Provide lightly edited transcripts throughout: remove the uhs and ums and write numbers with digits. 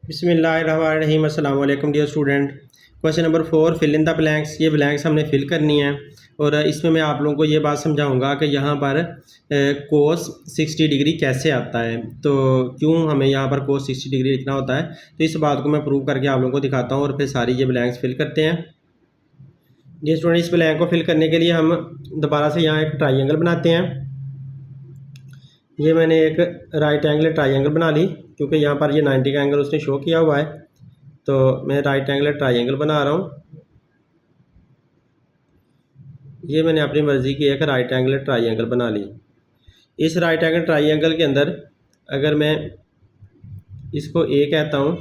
बिस्मिल्लाहिर्रहमानिर्रहीम। अस्सलाम वालेकुम dear student. Question number 4, fill in the blanks. ये ब्लैंक्स हमने फिल करनी है और इसमें मैं आप लोगों को ये बात समझाऊंगा कि यहाँ पर कोस 60 डिग्री कैसे आता है, तो क्यों हमें यहाँ पर कोस 60 डिग्री लिखना होता है। तो इस बात को मैं प्रूव करके आप लोगों को दिखाता हूँ और फिर सारी ये ब्लैंक्स फिल करते हैं। डियर स्टूडेंट, इस ब्लैंक को फिल करने के लिए हम दोबारा से यहाँ एक ट्राइंगल बनाते हैं। ये मैंने एक राइट एंगल ट्राइंगल बना ली क्योंकि यहाँ पर ये 90 का एंगल उसने शो किया हुआ है, तो मैं राइट एंगल ट्राइंगल बना रहा हूँ। ये मैंने अपनी मर्ज़ी की एक राइट एंगल ट्राइंगल बना ली। इस राइट एंगल ट्राइंगल के अंदर अगर मैं इसको ए कहता हूँ,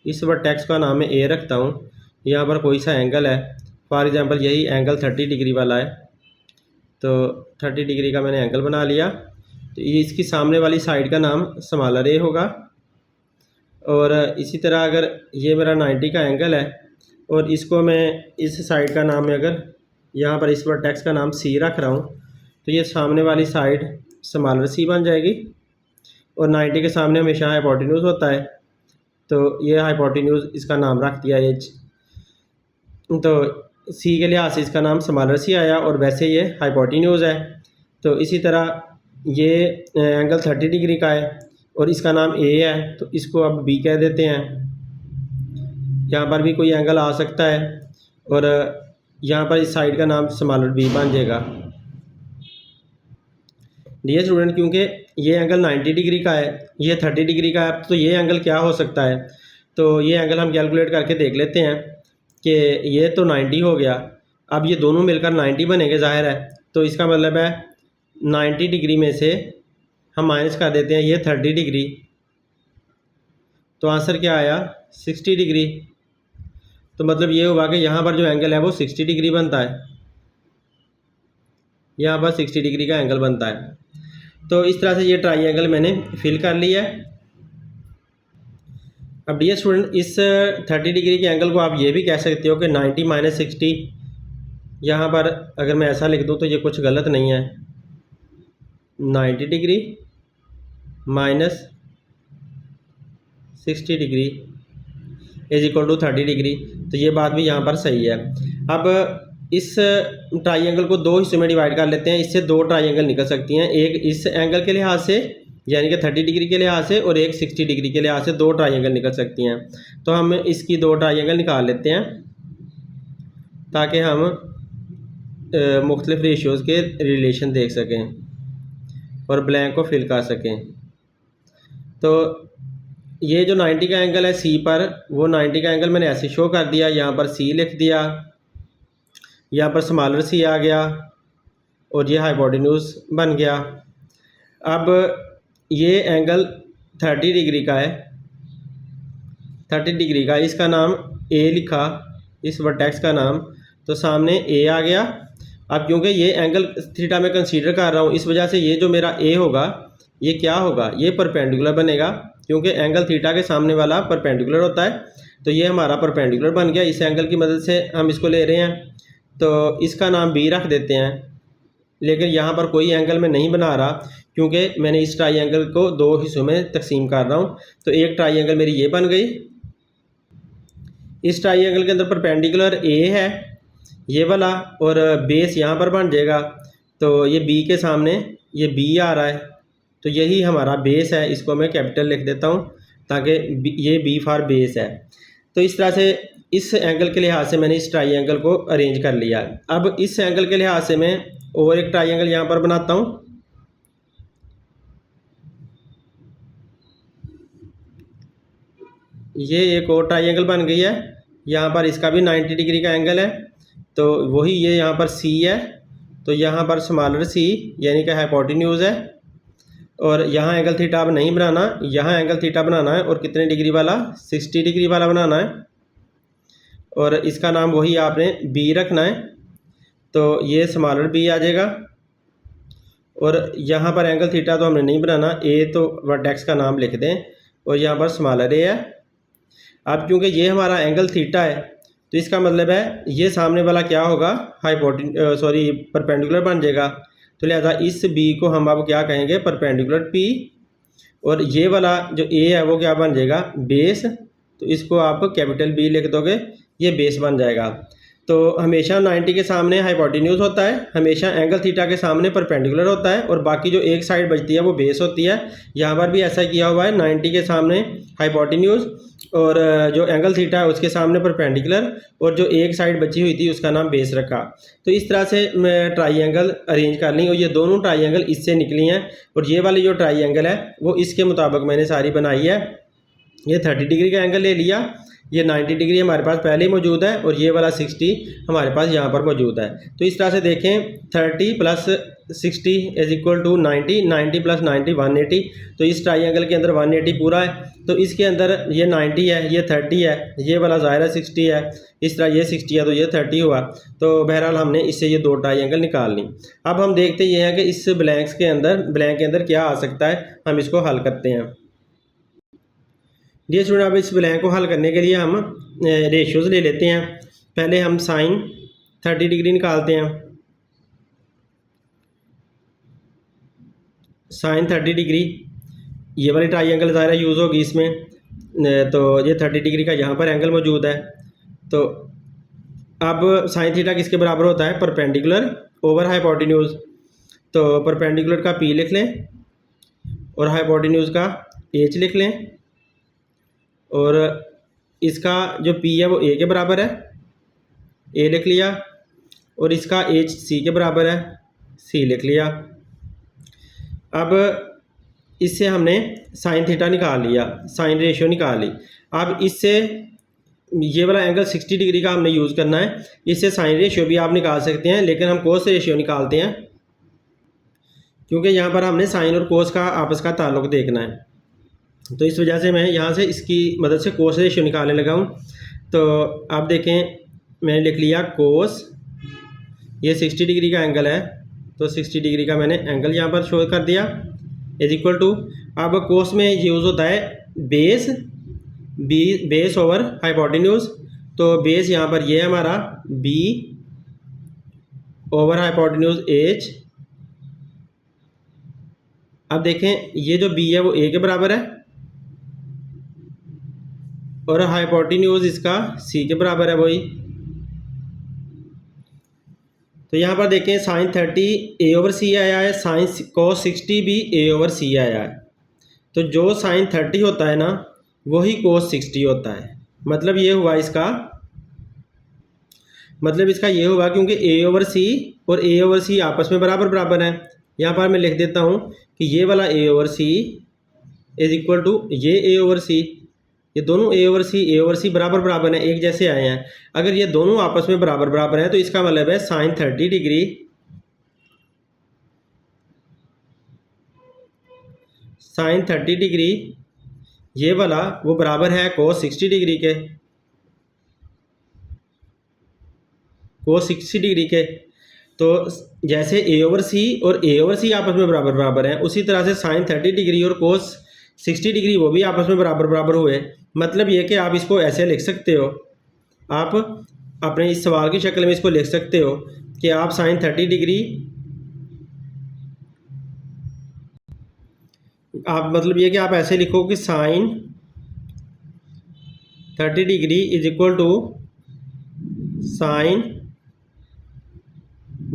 इस वर्टेक्स का नाम मैं ए रखता हूँ, यहाँ पर कोई सा एंगल है, फॉर एग्ज़ाम्पल यही एंगल 30 डिग्री वाला है, तो 30 डिग्री का मैंने एंगल बना लिया। तो ये इसकी सामने वाली साइड का नाम स्मॉलर ए होगा। और इसी तरह अगर ये मेरा 90 का एंगल है और इसको मैं इस साइड का नाम में अगर यहाँ पर इस वर्टेक्स का नाम सी रख रहा हूँ, तो ये सामने वाली साइड स्मॉलर सी बन जाएगी। और 90 के सामने हमेशा हाइपोटेन्यूज होता है, तो ये हाइपोटेन्यूज इसका नाम रख दिया एच, तो सी के लिहाज से इसका नाम स्मॉलर सी आया और वैसे ये हाइपोटेन्यूज है। तो इसी तरह ये एंगल 30 डिग्री का है और इसका नाम ए है, तो इसको अब बी कह देते हैं। यहाँ पर भी कोई एंगल आ सकता है और यहाँ पर इस साइड का नाम स्मॉलर बी बन जाएगा। डियर स्टूडेंट, क्योंकि ये एंगल 90 डिग्री का है, ये 30 डिग्री का है, तो ये एंगल क्या हो सकता है, तो ये एंगल हम कैलकुलेट करके देख लेते हैं कि ये तो 90 हो गया। अब ये दोनों मिलकर 90 बनेंगे ज़ाहिर है, तो इसका मतलब है 90 डिग्री में से हम माइनस कर देते हैं ये 30 डिग्री, तो आंसर क्या आया 60 डिग्री। तो मतलब ये हुआ कि यहाँ पर जो एंगल है वो 60 डिग्री बनता है, यहाँ पर 60 डिग्री का एंगल बनता है। तो इस तरह से ये ट्राइंगल मैंने फिल कर लिया है। अब डियर स्टूडेंट, इस 30 डिग्री के एंगल को आप ये भी कह सकते हो कि 90 माइनस 60। यहाँ पर अगर मैं ऐसा लिख दूँ तो ये कुछ गलत नहीं है, 90 degree minus 60 degree is equal to 30 degree. तो ये बात भी यहाँ पर सही है। अब इस ट्राइंगल को दो हिस्सों में डिवाइड कर लेते हैं। इससे दो ट्राइंगल निकल सकती हैं, एक इस एंगल के लिहाज से यानी कि 30 डिग्री के लिहाज से और एक 60 डिग्री के लिहाज से, दो ट्राइंगल निकल सकती हैं। तो हम इसकी दो ट्राइंगल निकाल लेते हैं ताकि हम मुख्तलिफ रेशियोज़ के रिलेशन देख सकें और ब्लैंक को फिल कर सकें। तो ये जो 90 का एंगल है सी पर, वो 90 का एंगल मैंने ऐसे शो कर दिया, यहाँ पर सी लिख दिया, यहाँ पर स्मॉलर सी आ गया और ये हाइपोटेन्यूज बन गया। अब ये एंगल 30 डिग्री का है, 30 डिग्री का, इसका नाम ए लिखा, इस वर्टेक्स का नाम, तो सामने ए आ गया। अब क्योंकि ये एंगल थीटा में कंसीडर कर रहा हूँ, इस वजह से ये जो मेरा ए होगा ये क्या होगा, ये परपेंडिकुलर बनेगा, क्योंकि एंगल थीटा के सामने वाला परपेंडिकुलर होता है। तो ये हमारा परपेंडिकुलर बन गया, इस एंगल की मदद से हम इसको ले रहे हैं, तो इसका नाम बी रख देते हैं। लेकिन यहाँ पर कोई एंगल मैं नहीं बना रहा क्योंकि मैंने इस ट्राइंगल को दो हिस्सों में तकसीम कर रहा हूँ। तो एक ट्राइंगल मेरी ये बन गई, इस ट्राइंगल के अंदर परपेंडिकुलर ए है ये वाला और बेस यहाँ पर बन जाएगा, तो ये बी के सामने ये बी आ रहा है, तो यही हमारा बेस है। इसको मैं कैपिटल लिख देता हूँ ताकि ये बी फॉर बेस है। तो इस तरह से इस एंगल के लिहाज से मैंने इस ट्राइंगल को अरेंज कर लिया। अब इस एंगल के लिहाज से मैं और एक ट्राइंगल यहाँ पर बनाता हूँ। ये एक और ट्राइंगल बन गई है, यहाँ पर इसका भी 90 डिग्री का एंगल है, तो वही ये यहाँ पर सी है, तो यहाँ पर स्मॉलर सी यानी कि हाइपोटेन्यूज है। और यहाँ एंगल थीटा अब नहीं बनाना, यहाँ एंगल थीटा बनाना है और कितने डिग्री वाला, 60 डिग्री वाला बनाना है, और इसका नाम वही आपने बी रखना है, तो ये स्मॉलर बी आ जाएगा। और यहाँ पर एंगल थीटा तो हमने नहीं बनाना, ए तो वर्टेक्स का नाम लिख दें और यहाँ पर स्मॉलर ए है। अब क्योंकि ये हमारा एंगल थीटा है, तो इसका मतलब है ये सामने वाला क्या होगा, परपेंडिकुलर बन जाएगा। तो लिहाजा इस बी को हम अब क्या कहेंगे, परपेंडिकुलर पी, और ये वाला जो ए है वो क्या बन जाएगा, बेस, तो इसको आप कैपिटल बी लिख दोगे, ये बेस बन जाएगा। तो हमेशा 90 के सामने हाइपोटेन्यूज होता है, हमेशा एंगल थीटा के सामने परपेंडिकुलर होता है, और बाकी जो एक साइड बचती है वो बेस होती है। यहाँ पर भी ऐसा किया हुआ है, 90 के सामने हाइपोटेन्यूज और जो एंगल थीटा है उसके सामने परपेंडिकुलर, और जो एक साइड बची हुई थी उसका नाम बेस रखा। तो इस तरह से मैं ट्राइंगल अरेंज कर ली, और ये दोनों ट्राइंगल इससे निकली हैं, और ये वाली जो ट्राइंगल है वो इसके मुताबिक मैंने सारी बनाई है। ये 30 डिग्री का एंगल ले लिया, ये 90 डिग्री हमारे पास पहले ही मौजूद है, और ये वाला 60 हमारे पास यहाँ पर मौजूद है। तो इस तरह से देखें, 30 plus 60 is equal to 90, 90 plus 90 180। तो इस ट्राइंगल के अंदर 180 पूरा है, तो इसके अंदर ये 90 है, ये 30 है, ये वाला ज़ाहिर है 60 है, इस तरह ये 60 है तो ये 30 हुआ। तो बहरहाल हमने इससे ये दो ट्राइंगल निकाल ली। अब हम देखते ये हैं कि इस ब्लैंक के अंदर क्या आ सकता है, हम इसको हल करते हैं। ये स्टूडेंट, अब इस ब्लैंक को हल करने के लिए हम रेशियोज ले लेते हैं। पहले हम साइन 30 डिग्री निकालते हैं। साइन 30 डिग्री, ये वाली ट्राइंगल ज़ाहिर यूज़ होगी इसमें, तो ये 30 डिग्री का यहाँ पर एंगल मौजूद है। तो अब साइन थीटा किसके बराबर होता है, परपेंडिकुलर ओवर हाइपोटेन्यूज। तो परपेंडिकुलर का पी लिख लें और हाइपोटेन्यूज का एच लिख लें, और इसका जो पी है वो ए के बराबर है, ए लिख लिया, और इसका एच सी के बराबर है, सी लिख लिया। अब इससे हमने साइन थीटा निकाल लिया, साइन रेशियो निकाल ली। अब इससे ये वाला एंगल 60 डिग्री का हमने यूज़ करना है, इससे साइन रेशियो भी आप निकाल सकते हैं, लेकिन हम कोस रेशियो निकालते हैं क्योंकि यहाँ पर हमने साइन और कोस का आपस का ताल्लुक देखना है। तो इस वजह से मैं यहाँ से इसकी मदद से कोस रेशियो निकालने लगा हूँ। तो आप देखें, मैंने लिख लिया कोस, ये 60 डिग्री का एंगल है, तो 60 डिग्री का मैंने एंगल यहाँ पर शो कर दिया, इज इक्वल टू, अब कोस में यूज़ होता है बेस ओवर हाइपोटेन्यूज। तो बेस यहाँ पर ये है हमारा बी ओवर हाइपोटेन्यूज एच। अब देखें, ये जो बी है वो ए के बराबर है, और हाइपोटेन्यूज इसका सी के बराबर है वही। तो यहाँ पर देखें, साइन 30 ए ओवर सी आया है, साइन कोस 60 भी ए ओवर सी आया है। तो जो साइन 30 होता है ना, वही कोस 60 होता है। मतलब ये हुआ इसका, मतलब इसका ये हुआ, क्योंकि ए ओवर सी और ए ओवर सी आपस में बराबर बराबर है। यहाँ पर मैं लिख देता हूँ कि ये वाला A over C is equal to ये ए ओवर सी, ये दोनों ए ओवर सी बराबर बराबर हैं, एक जैसे आए हैं। अगर ये दोनों आपस में बराबर बराबर हैं तो इसका मतलब है साइन 30 डिग्री ये वाला वो बराबर है कोस 60 डिग्री के, कोस 60 डिग्री के। तो जैसे ए ओवर सी और ए ओवर सी आपस में बराबर बराबर हैं, उसी तरह से साइन 30 डिग्री और कोस 60 डिग्री वो भी आपस में बराबर बराबर हुए। मतलब ये कि आप इसको ऐसे लिख सकते हो, आप अपने इस सवाल की शक्ल में इसको लिख सकते हो कि आप साइन 30 डिग्री, आप मतलब ये कि आप ऐसे लिखो कि sine 30 degree is equal to sine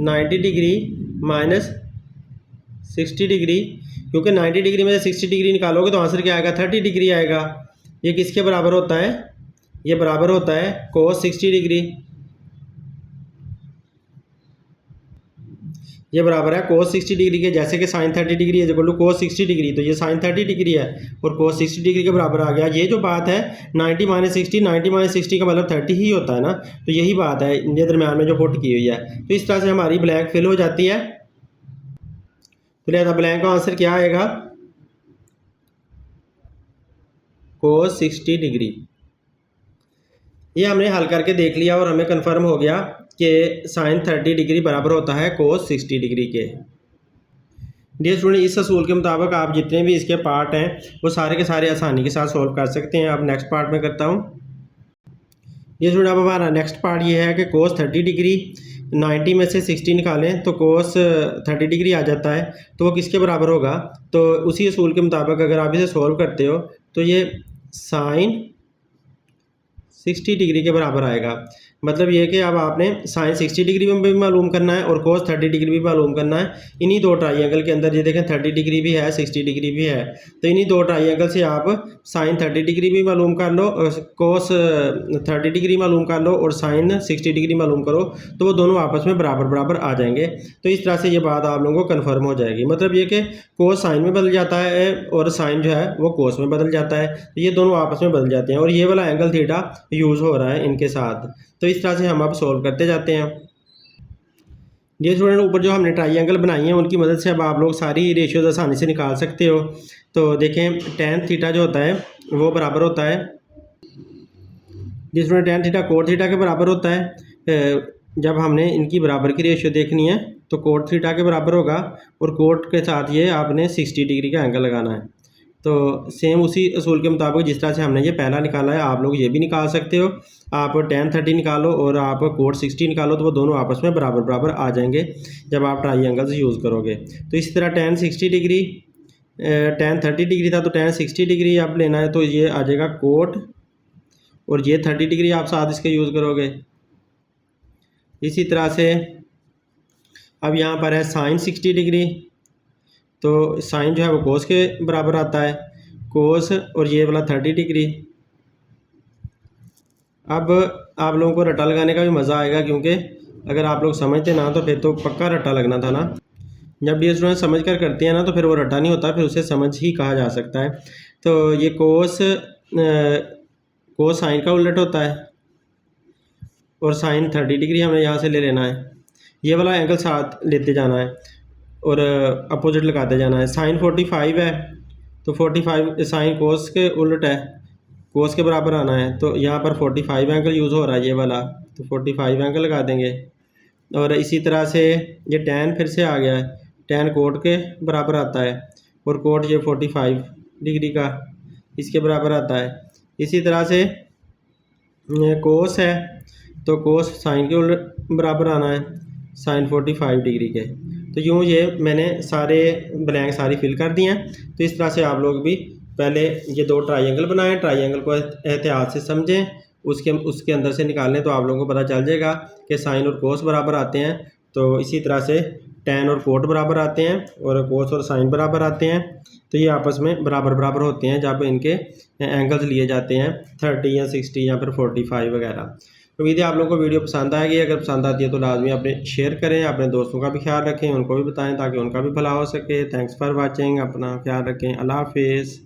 90 degree minus 60 degree, क्योंकि 90 डिग्री में से 60 डिग्री निकालोगे तो आंसर क्या आएगा, 30 डिग्री आएगा। ये किसके बराबर होता है, ये बराबर होता है कोस 60 डिग्री, ये बराबर है कोस 60 डिग्री के। जैसे कि sine 30 degree is equal to cos 60 degree, तो ये साइन 30 डिग्री है और कोस 60 डिग्री के बराबर आ गया। ये जो बात है 90 माइनस 60, 90 माइनस 60 का मतलब 30 ही होता है ना, तो यही बात है ये दरम्यान में जो पुट की हुई है। तो इस तरह से हमारी ब्लैंक फिल हो जाती है। तो लिहाजा ब्लैंक का आंसर क्या आएगा, कोस 60 डिग्री। ये हमने हल करके देख लिया और हमें कंफर्म हो गया कि साइन 30 डिग्री बराबर होता है कोस 60 डिग्री के। डियर स्टूडेंट, इस असूल के मुताबिक आप जितने भी इसके पार्ट हैं वो सारे के सारे आसानी के साथ सॉल्व कर सकते हैं। अब नेक्स्ट पार्ट में करता हूँ। डियर स्टूडेंट, अब हमारा नेक्स्ट पार्ट ये है कि कोस 30 डिग्री 90 में से 60 निकालें तो कोस 30 डिग्री आ जाता है, तो वो किसके बराबर होगा। तो उसी असूल के मुताबिक अगर आप इसे सॉल्व करते हो तो ये साइन 60 डिग्री के बराबर आएगा। मतलब ये कि अब आपने साइन 60 डिग्री में भी मालूम करना है और कोस 30 डिग्री भी मालूम करना है। इन्हीं दो ट्राइंगल के अंदर ये देखें 30 डिग्री भी है, 60 डिग्री भी है, तो इन्हीं दो ट्राइंगल से आप साइन 30 डिग्री भी मालूम कर लो और कोस 30 डिग्री मालूम कर लो और साइन 60 डिग्री मालूम करो, तो वो दोनों आपस में बराबर बराबर आ जाएंगे। तो इस तरह से ये बात आप लोगों को कन्फर्म हो जाएगी। मतलब ये कि कोस साइन में बदल जाता है और साइन जो है वो कोस में बदल जाता है, तो ये दोनों आपस में बदल जाते हैं और ये वाला एंगल थीटा यूज़ हो रहा है इनके साथ। तो इस तरह से हम अब सोल्व करते जाते हैं। ये स्टूडेंट ऊपर जो हमने ट्राइंगल बनाई है उनकी मदद से अब आप लोग सारी रेशियोज आसानी से निकाल सकते हो। तो देखें tan थीटा जो होता है वो बराबर होता है, जिसमें tan थीटा कोट थीटा के बराबर होता है। जब हमने इनकी बराबर की रेशियो देखनी है तो कोट थीटा के बराबर होगा और कोट के साथ ये आपने 60 डिग्री का एंगल लगाना है। तो सेम उसी असूल के मुताबिक जिस तरह से हमने ये पहला निकाला है आप लोग ये भी निकाल सकते हो। आप tan 30 निकालो और आप कोट 60 निकालो तो वो दोनों आपस में बराबर बराबर आ जाएंगे जब आप ट्राइंगल्स यूज़ करोगे। तो इसी तरह tan 60 डिग्री tan 30 डिग्री था तो tan 60 डिग्री आप लेना है तो ये आ जाएगा कोट और ये 30 डिग्री आप साथ इसके यूज़ करोगे। इसी तरह से अब यहाँ पर है साइन 60 डिग्री, तो साइन जो है वो कोस के बराबर आता है, कोस और ये वाला 30 डिग्री। अब आप लोगों को रट्टा लगाने का भी मज़ा आएगा, क्योंकि अगर आप लोग समझते ना तो फिर तो पक्का रट्टा लगना था ना। जब ये स्टूडेंट समझ कर करते हैं ना तो फिर वो रट्टा नहीं होता, फिर उसे समझ ही कहा जा सकता है। तो ये कोस साइन का उलट होता है और साइन 30 डिग्री हमें यहाँ से ले लेना है, ये वाला एंगल साथ लेते जाना है और अपोजिट लगाते जाना है। साइन 45 है तो 45 साइन कोस के उलट है, कोस के बराबर आना है, तो यहाँ पर 45 एंगल यूज़ हो रहा है ये वाला, तो 45 एंगल लगा देंगे। और इसी तरह से ये टैन फिर से आ गया है, टैन कोट के बराबर आता है और कोट ये 45 डिग्री का इसके बराबर आता है। इसी तरह से कोस है तो कोस साइन के उलट बराबर आना है, साइन 45 डिग्री के। तो यूँ ये मैंने सारे ब्लैंक सारी फिल कर दिए हैं। तो इस तरह से आप लोग भी पहले ये दो ट्राइंगल बनाएं, ट्राइंगल को एहतियात से समझें, उसके अंदर से निकालें तो आप लोगों को पता चल जाएगा कि साइन और कोस बराबर आते हैं। तो इसी तरह से टैन और कोट बराबर आते हैं और कोस और साइन बराबर आते हैं। तो ये आपस में बराबर बराबर होते हैं जब इनके एंगल्स लिए जाते हैं 30 या 60 या फिर 45 वगैरह। उम्मीद है आप लोगों को वीडियो पसंद आएगी। अगर पसंद आती है तो लाजमी अपने शेयर करें, अपने दोस्तों का भी ख्याल रखें, उनको भी बताएं ताकि उनका भी भला हो सके। थैंक्स फॉर वाचिंग, अपना ख्याल रखें, अल्लाह हाफिज़।